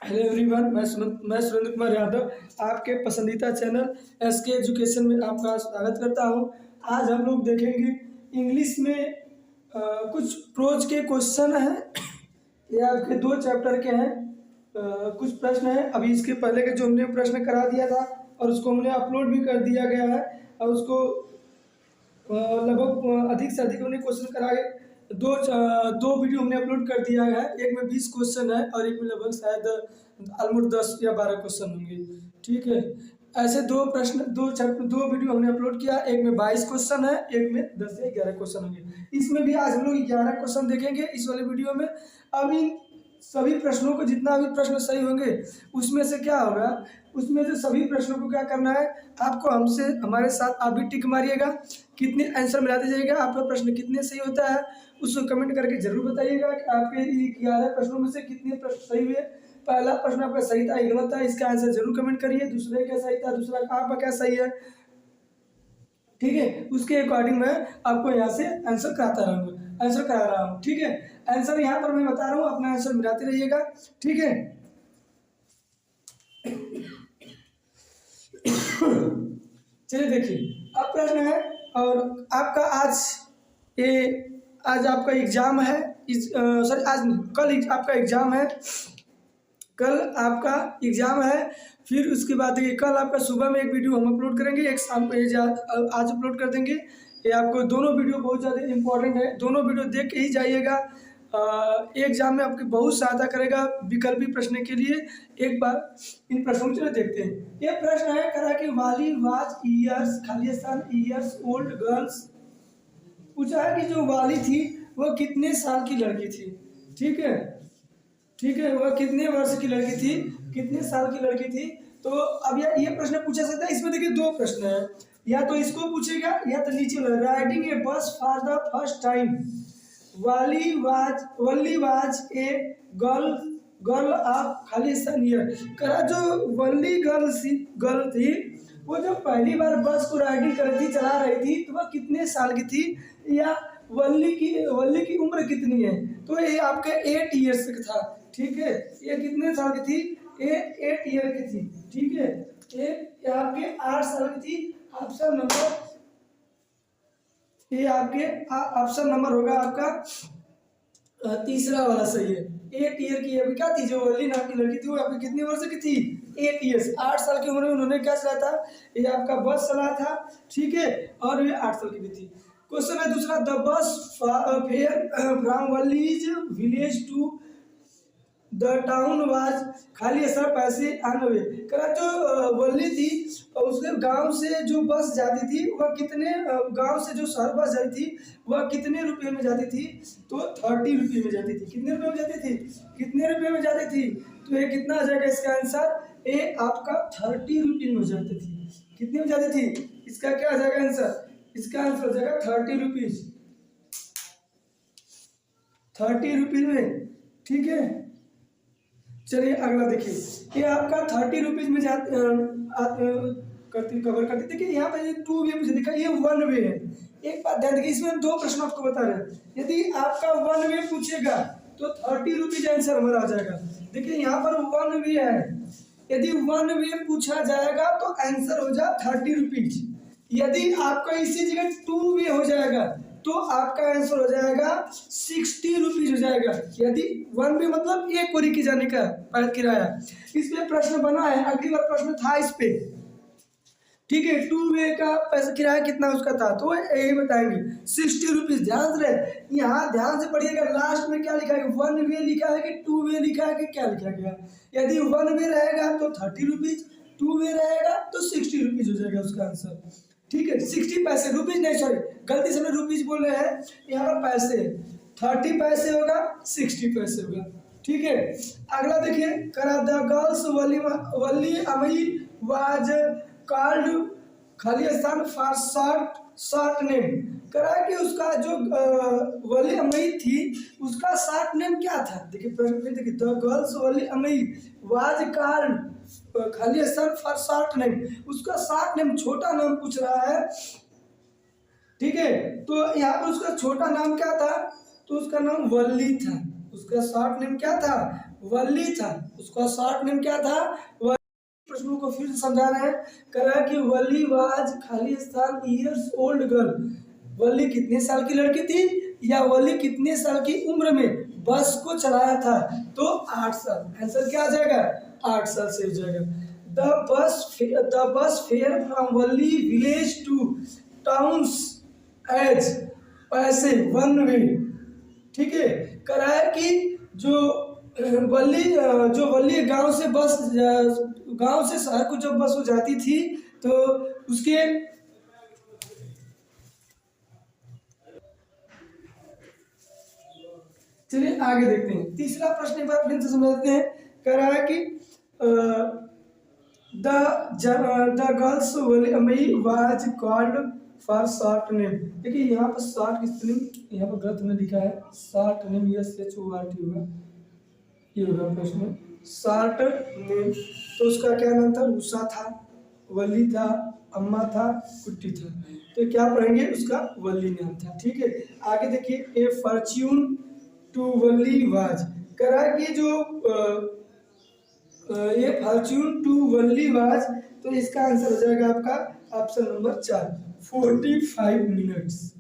Hello everyone, मैं सुरेंद्र कुमार यादव आपके पसंदीदा चैनल एसके एजुकेशन में आपका स्वागत करता हूं। आज हम लोग देखेंगे इंग्लिश में कुछ प्रोज के क्वेश्चन हैं। ये आपके 2 चैप्टर के हैं। कुछ प्रश्न हैं। अभी इसके पहले के जो हमने प्रश्न करा दिया था और उसको हमने अपलोड भी कर दिया गया है और उसको लगभग अधिक से अधिक हमने क्वेश्चन कराए। दो वीडियो हमने अपलोड कर दिया है। एक में 20 क्वेश्चन है और एक में लगभग शायद ऑलमोस्ट 10 या 12 क्वेश्चन होंगे। ठीक है, ऐसे 2 वीडियो हमने अपलोड किया। एक में 22 क्वेश्चन है, एक में 10 या 11 क्वेश्चन होंगे। इसमें भी आज हम लोग 11 क्वेश्चन देखेंगे इस वाले वीडियो में। अब इन सभी प्रश्नों को, जितना भी प्रश्न सही होंगे उसमें से क्या होगा, उसमें से सभी प्रश्नों को क्या करना है, आपको हमसे हमारे साथ आप भी टिक मारिएगा। कितने आंसर मिलाते जाइएगा, आपका प्रश्न कितने सही होता है उसको कमेंट करके जरूर बताइएगा कि आपके 11 प्रश्नों में से कितने प्रश्न सही हुए। पहला प्रश्न आपका सही था, गलत था, इसका आंसर जरूर कमेंट करिए। दूसरे क्या सही था, दूसरा आपका क्या सही है। ठीक है, उसके अकॉर्डिंग मैं आपको यहाँ से आंसर करा रहा हूँ। ठीक है, आंसर यहाँ पर मैं बता रहा हूँ, अपना आंसर मिलाते रहिएगा। ठीक है, चलिए देखिए अब प्रश्न है। और आपका आज आपका एग्जाम है। कल आपका एग्जाम है। कल आपका एग्जाम है। फिर उसके बाद देखिए, कल आपका सुबह में एक वीडियो हम अपलोड करेंगे, एक शाम को आज अपलोड कर देंगे। ये आपको दोनों वीडियो बहुत ज़्यादा इम्पोर्टेंट है, दोनों वीडियो देख के ही जाइएगा। एग्जाम में आपकी बहुत सहायता करेगा विकल्पी प्रश्न के लिए। एक बार इन प्रश्नों को देखते हैं। ये प्रश्न है करा कि वाली was years Khalistan years old girls. पूछा है कि जो वाली थी वो कितने साल की लड़की थी। ठीक है, वह कितने वर्ष की लड़की थी, कितने साल की लड़की थी। तो अब ये प्रश्न पूछा सकता है। इसमें देखिए 2 प्रश्न है, या तो इसको पूछेगा या तो नीचे राइडिंग ए बस for the first time. Wali was a girl of Khalistan year. करा जो वली गर्ल थी वो जो पहली बार बस को राइडिंग कर रही थी, चला रही थी, तो वह कितने साल की थी, या वली की उम्र कितनी है। तो ये आपके 8 ईयर्स का था। ठीक है, ये कितने साल की थी, ये 8 ईयर की थी। ठीक है, ये आपके 8 साल की थी। ये आपके ऑप्शन नंबर होगा आपका तीसरा वाला सही है। 8 ईयर की अभी क्या थी, जो वली नाम की लड़की थी वो आपकी कितने वर्ष की थी, 8 ईयर्स। 8 साल की उम्र में उन्होंने क्या चलाया था, ये आपका बस चलाया था। ठीक है, और ये 8 साल की भी थी। क्वेश्चन है दूसरा, the bus fare from village village to the town was Khalistan paise आनवे। करा जो वली थी उसके गांव से जो बस जाती थी वह कितने, गांव से जो शहर बस जाती थी वह कितने रुपये में जाती थी, तो 30 रुपये में जाती थी। कितने रुपये में जाती थी, कितने रुपये में जाती थी, तो ये कितना आ जाएगा इसका आंसर, ये आपका 30 रुपये में जाती थी। कितने में जाती थी, इसका क्या आ जाएगा आंसर, इसका आंसर हो जाएगा 30 रुपीज, 30 रुपीज में। ठीक है, चलिए अगला देखिए। ये आपका 30 रुपीज में कवर करती। देखिए यहाँ पे 2 वे मुझे दिखा, ये 1 वे है। एक बात ध्यान देखिए, इसमें 2 प्रश्न आपको बता रहे हैं। यदि आपका 1 वे पूछेगा तो 30 रुपीज आंसर हमारा आ जाएगा। देखिए यहाँ पर 1 वे है, यदि 1 वे पूछा जाएगा तो आंसर हो जाए 30 रुपीज। यदि आपका इसी जगह 2 वे हो जाएगा तो आपका आंसर हो जाएगा 60 रुपीज हो जाएगा। यदि 1 वे मतलब एक कोरी की जाने का किराया। इस पे प्रश्न बना है, अगली बार प्रश्न था इस पे। ठीक है, 2 वे का पैसा किराया कितना उसका था, तो यही बताएंगे 60 रुपीज। ध्यान से यहाँ ध्यान से पढ़िएगा, लास्ट में क्या लिखा है, 1 वे लिखा है कि 2 वे लिखा है कि क्या लिखा गया। यदि 1 वे रहेगा तो 30 रुपीज, 2 वे रहेगा तो 60 रुपीज हो जाएगा उसका आंसर। ठीक है, 60 पैसे, रुपीज नहीं, सॉरी गलती से मैं रुपीज बोल रहे हैं, यहाँ पर पैसे 30 पैसे होगा, 60 पैसे होगा। ठीक है, अगला देखिए, करा द गर्ल्स वली अमई was called Khalistan for short name. करा कि उसका जो वली अमई थी उसका शॉर्ट नेम क्या था। देखिए देखिए, द गर्ल्स वली अमई was called Khalistan for short name, उसका शॉर्ट नेम छोटा नाम पूछ रहा है। ठीक है, तो यहाँ पर उसका छोटा नाम क्या था, तो उसका नाम वली था। उसका शॉर्ट नेम क्या था, वल्ली था, उसका शॉर्ट नेम क्या था? प्रश्नों को फिर से समझा रहे हैं। करा कि वल्ली वाज खाली स्थान ईयर्स ओल्ड गर्ल, वल्ली कितने साल की लड़की थी या वल्ली कितने साल की उम्र में बस को चलाया था? तो 8 साल। आंसर क्या आ जाएगा? 8 साल से हो जाएगा। The bus fare from Valli village to towns as पैसे वन वे। ठीक है, कराया कि जो वल्ली गांव से शहर को जब बस हो जाती थी तो उसके चलिए आगे देखते हैं। तीसरा प्रश्न एक बार फिर से समझते हैं। कह रहा है कि the girls Wali was called for short name. देखिए यहाँ पर शॉर्ट की स्पेलिंग यहाँ पर गलत में लिखा है, शॉर्ट नेम SHORT होगा, ये होगा प्रश्न। शॉर्ट नेम तो उसका क्या नाम था? उषा था, वली था, अम्मा था, कुट्टी था। तो क्या पढ़ेंगे? उसका वली नाम था। ठीक है, आगे देखिए। ए फॉर्च्यून टू वली वाज। करा कि जो ये फॉर्च्यून टू वली वाज, तो इसका आंसर हो जाएगा आपका ऑप्शन नंबर 4, 45 मिनट्स।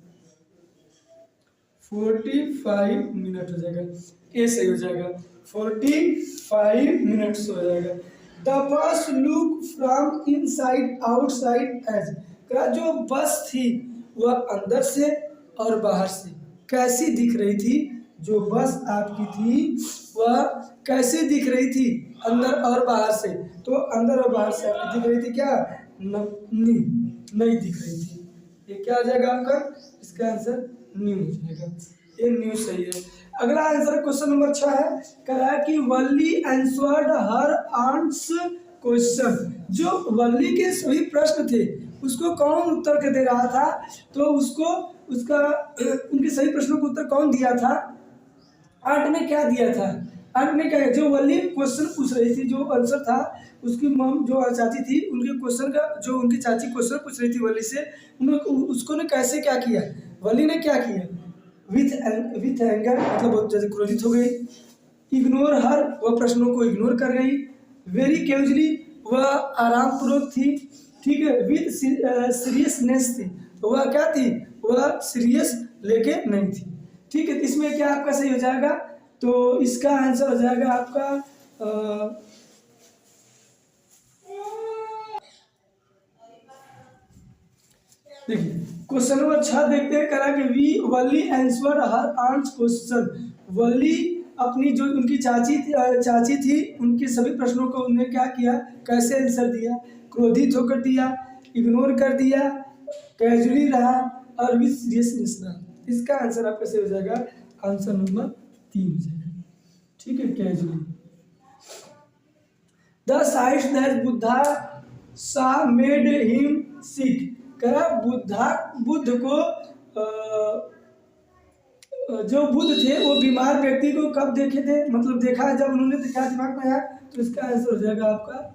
45 मिनट हो जाएगा, ये सही हो जाएगा। 45 मिनट्स हो जाएगा। The bus look from inside outside as. जो बस थी वह अंदर से और बाहर से कैसी दिख रही थी? जो बस आपकी थी वह कैसे दिख रही थी? अंदर और बाहर से। तो अंदर और बाहर से आपकी दिख रही थी क्या? नहीं दिख रही थी। ये क्या आ जाएगा आपका? इसका आंसर न्यू हो जाएगा, ये न्यू सही है। अगला आंसर क्वेश्चन नंबर 6 है। कह रहा है कि वल्ली आंसर्ड हर आंट्स क्वेश्चन। जो वल्ली के सभी प्रश्न थे उसको कौन उत्तर के दे रहा था? तो उनके सभी प्रश्नों का उत्तर कौन दिया था? आंट ने क्या दिया था? आंट ने क्या, जो वल्ली क्वेश्चन पूछ रही थी, जो आंसर था उसकी मम जो चाची थी, उनके क्वेश्चन का जो उनकी चाची क्वेश्चन पूछ रही थी वल्ली से, उसको ने कैसे क्या किया? वल्ली ने क्या किया? विथ एंगर, मतलब बहुत ज्यादा क्रोधित हो गई। इग्नोर हर, वह प्रश्नों को इग्नोर कर गई। वेरी कैजुअली, वह आरामपूर्वक थी। ठीक है, विथ सीरियसनेस थी, तो वह क्या थी? वह सीरियस लेके नहीं थी। ठीक है, इसमें क्या आपका सही हो जाएगा? तो इसका आंसर हो जाएगा आपका देखिए क्वेश्चन नंबर 6 देखते हैं। करा कि वल्ली आंसर्ड हर आंट्स क्वेश्चन। वल्ली अपनी जो उनकी चाची थी उनके सभी प्रश्नों को उन्होंने क्या किया? कैसे आंसर दिया? क्रोधित होकर दिया, इग्नोर कर दिया, कैजुअली रहा और विथ सीरियसनेस रहा। इसका आंसर आपका सही हो जाएगा, आंसर नंबर 3 हो जाएगा। ठीक है, casually. The sites that Buddha सा मेड हिम सिक। करा बुद्ध को जो बुद्ध थे वो बीमार व्यक्ति को कब देखे थे? मतलब देखा जब उन्होंने देखा, दिमाग में आया। तो इसका आंसर हो जाएगा आपका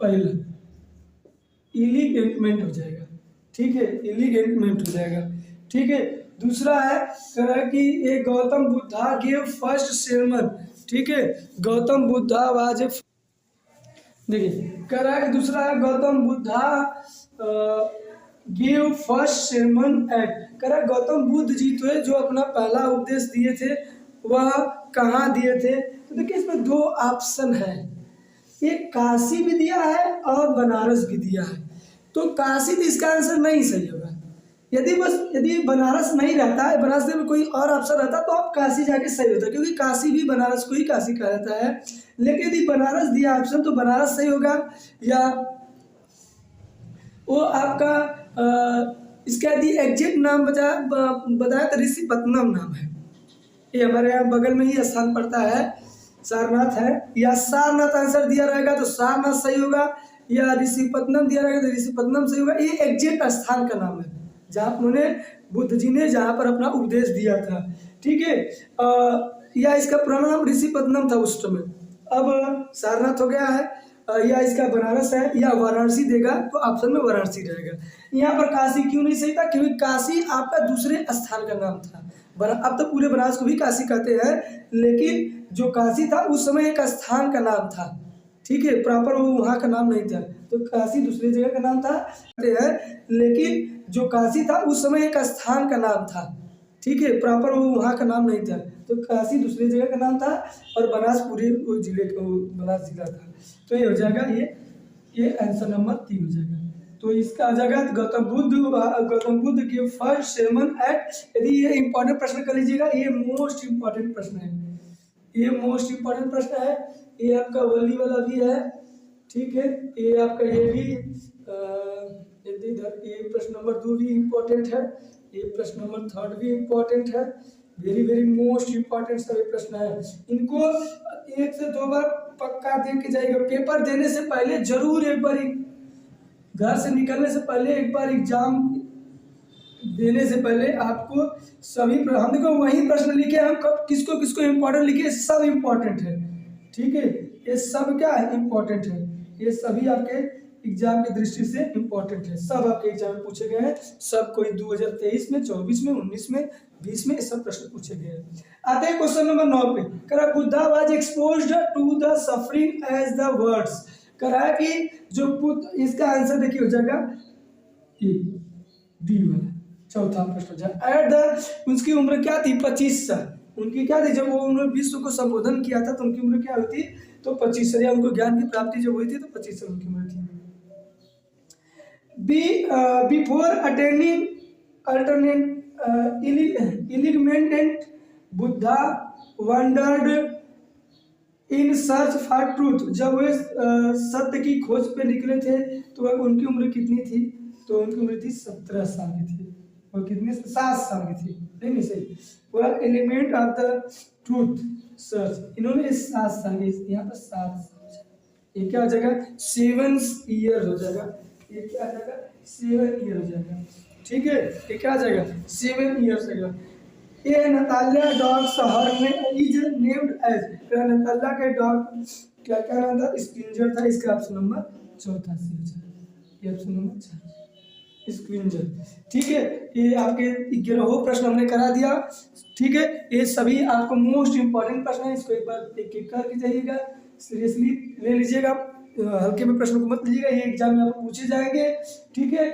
पहला, इलिगेंटमेंट हो जाएगा। ठीक है, इलिगेंटमेंट हो जाएगा। ठीक है, दूसरा है करा कि ये Gautam Buddha give first sermon। ठीक है, गौतम बुद्धा वाज, देखिए कह रहा है कि दूसरा है Gautam Buddha give first sermon at. कह रहा है गौतम बुद्ध जी तो जो अपना पहला उपदेश दिए थे वह कहाँ दिए थे? तो देखिए इसमें 2 ऑप्शन है, एक काशी भी दिया है और बनारस भी दिया है। तो काशी तो इसका आंसर नहीं सही होगा। यदि बनारस नहीं रहता है, बनारस में कोई और ऑप्शन रहता तो आप काशी जाके सही होता, क्योंकि काशी भी बनारस को ही काशी कहा जाता है। लेकिन यदि बनारस दिया ऑप्शन तो बनारस सही होगा, या वो आपका इसका यदि एग्जैक्ट नाम बताया तो ऋषिपत्तनम नाम है। ये हमारे यहाँ बगल में ही स्थान पड़ता है, सारनाथ है। या सारनाथ आंसर दिया रहेगा तो सारनाथ सही होगा, या ऋषिपत्तनम दिया रहेगा तो ऋषिपत्तनम सही होगा। ये एग्जैक्ट स्थान का नाम है जहाँ उन्होंने बुद्ध जी ने जहाँ पर अपना उपदेश दिया था। ठीक है, या इसका पूरा नाम ऋषिपत्तनम था उस समय, अब सारनाथ हो गया है। या इसका बनारस है या वाराणसी देगा तो ऑप्शन में वाराणसी रहेगा। यहाँ पर काशी क्यों नहीं सही था? क्योंकि काशी आपका दूसरे स्थान का नाम था, अब तो पूरे बनारस को भी काशी कहते हैं, लेकिन जो काशी था उस समय एक स्थान का नाम था, ठीक है, प्रॉपर वो वहाँ का नाम नहीं था, तो काशी दूसरी जगह का नाम था, कहते हैं, लेकिन जो काशी था उस समय एक स्थान का नाम था, ठीक है, प्रॉपर वो वहाँ का नाम नहीं था, तो काशी दूसरी जगह का नाम था और बनारस पूरे जिले का बनारस जिला था। तो ये हो जाएगा, ये आंसर नंबर 3 हो जाएगा। तो इसका आ जाएगा गौतम बुद्ध के फर्स्ट sermon एट, यदि ये इंपॉर्टेंट प्रश्न कर लीजिएगा, ये मोस्ट इंपॉर्टेंट प्रश्न है, ये मोस्ट इंपॉर्टेंट प्रश्न है, ये आपका वली वाला भी है, ठीक है, ये आपका ये भी इधर ये प्रश्न नंबर 2 भी इम्पोर्टेंट है, ये प्रश्न नंबर 3 भी इम्पोर्टेंट है, वेरी वेरी मोस्ट इम्पोर्टेंट सभी प्रश्न है। इनको 1 से 2 बार पक्का दे के जाइएगा, पेपर देने से पहले जरूर एक बार, घर से निकलने से पहले एक बार एग्जाम देने से पहले आपको सभी हम देखो वही प्रश्न लिखे, हम कब किसको किसको इम्पोर्टेंट लिखे, सब इम्पोर्टेंट है, ठीक है, ये सब क्या है इम्पोर्टेंट है, ये सभी आपके एग्जाम की दृष्टि से इम्पोर्टेंट है, सब आपके एग्जाम में पूछे गए हैं, सब कोई 2023 में, 24 में, 19 में, 20 में, ये सब प्रश्न पूछे गए हैं। आते हैं क्वेश्चन नंबर 9 पे, करा Buddha was exposed to the suffering as the words, करा कि जो बुद्ध, इसका आंसर देखिए हो जाएगा ये डी वाला, चौथा प्रश्न हो जाएगा। एट द, उसकी उम्र क्या थी, 25 साल, उनकी क्या थी, जब वो उन्होंने विश्व को संबोधन किया था तो उनकी उम्र क्या हुई थी, तो 25 साल, या उनको ज्ञान की प्राप्ति जब हुई थी तो 25 साल उनकी उम्र थी। Before attending enlightenment Buddha wandered in search for truth, जब वे सत्य की खोज पे निकले थे तो उनकी उम्र कितनी थी, तो उनकी उम्र थी 17 साल की थी, और कितने 7 साल की थी, नहीं सही, वह element of the truth search, इन्होंने 7 साल की, यहाँ पर 7 साल, ये क्या हो जाएगा 7 ईयर हो जाएगा, ये क्या आ जाएगा 7 ईयर हो जाएगा, ठीक है, ये क्या आ जाएगा 7 ईयर हो जाएगा। ये नतालिया डॉग शहर में इज नेम्ड एज, नतालिया के डॉग क्या क्या नाम था, स्क्विंजर था, इसका ऑप्शन नंबर 4 सी हो जाएगा, ये ऑप्शन नंबर 4 स्क्विंजर, ठीक है। ये आपके 11वां प्रश्न हमने करा दिया, ठीक है, ये सभी आपको मोस्ट इंपॉर्टेंट प्रश्न है, इसको एक बार एक एक करके जाइएगा, सीरियसली ले लीजिएगा, हल्के में प्रश्न को मत लीजिएगा, ये एग्जाम में आपको पूछे जाएंगे, ठीक है।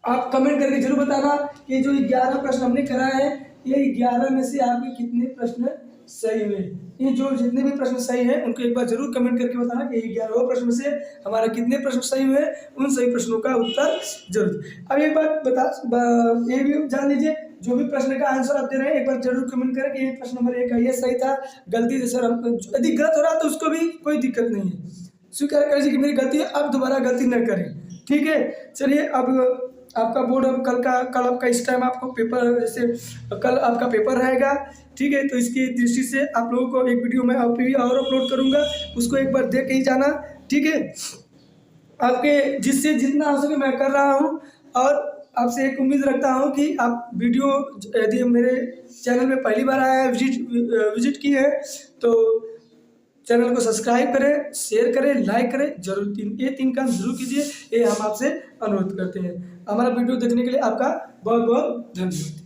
आप कमेंट करके जरूर बताना कि जो 11 प्रश्न हमने कराए हैं, ये 11 में से आपके कितने प्रश्न सही हुए, ये जो जितने भी प्रश्न सही हैं उनको एक बार जरूर कमेंट करके बताना कि 11वें प्रश्न में से हमारे कितने प्रश्न सही हुए, उन सही प्रश्नों का उत्तर जरूर। अब एक बात ये भी जान लीजिए, जो भी प्रश्न का आंसर आप दे रहे हैं एक बार जरूर कमेंट करें कि ये प्रश्न नंबर 1 का ये सही था, गलती से सर हम, यदि गलत हो रहा है तो उसको भी कोई दिक्कत नहीं है, स्वीकार कर लीजिए कि मेरी गलती है, अब दोबारा गलती न करें, ठीक है। चलिए अब आपका बोर्ड, अब कल आपका इस टाइम आपको पेपर, जैसे कल आपका पेपर रहेगा, ठीक है, तो इसकी दृष्टि से आप लोगों को एक वीडियो मैं और अपलोड करूंगा, उसको एक बार देख के ही जाना, ठीक है। आपके जिससे जितना हो सके मैं कर रहा हूं, और आपसे एक उम्मीद रखता हूं कि आप वीडियो, यदि मेरे चैनल में पहली बार आया है, विजिट की है, तो चैनल को सब्सक्राइब करें, शेयर करें, लाइक करें, जरूर ये 3 काम जरूर कीजिए, ये हम आपसे अनुरोध करते हैं। हमारा वीडियो देखने के लिए आपका बहुत बहुत धन्यवाद।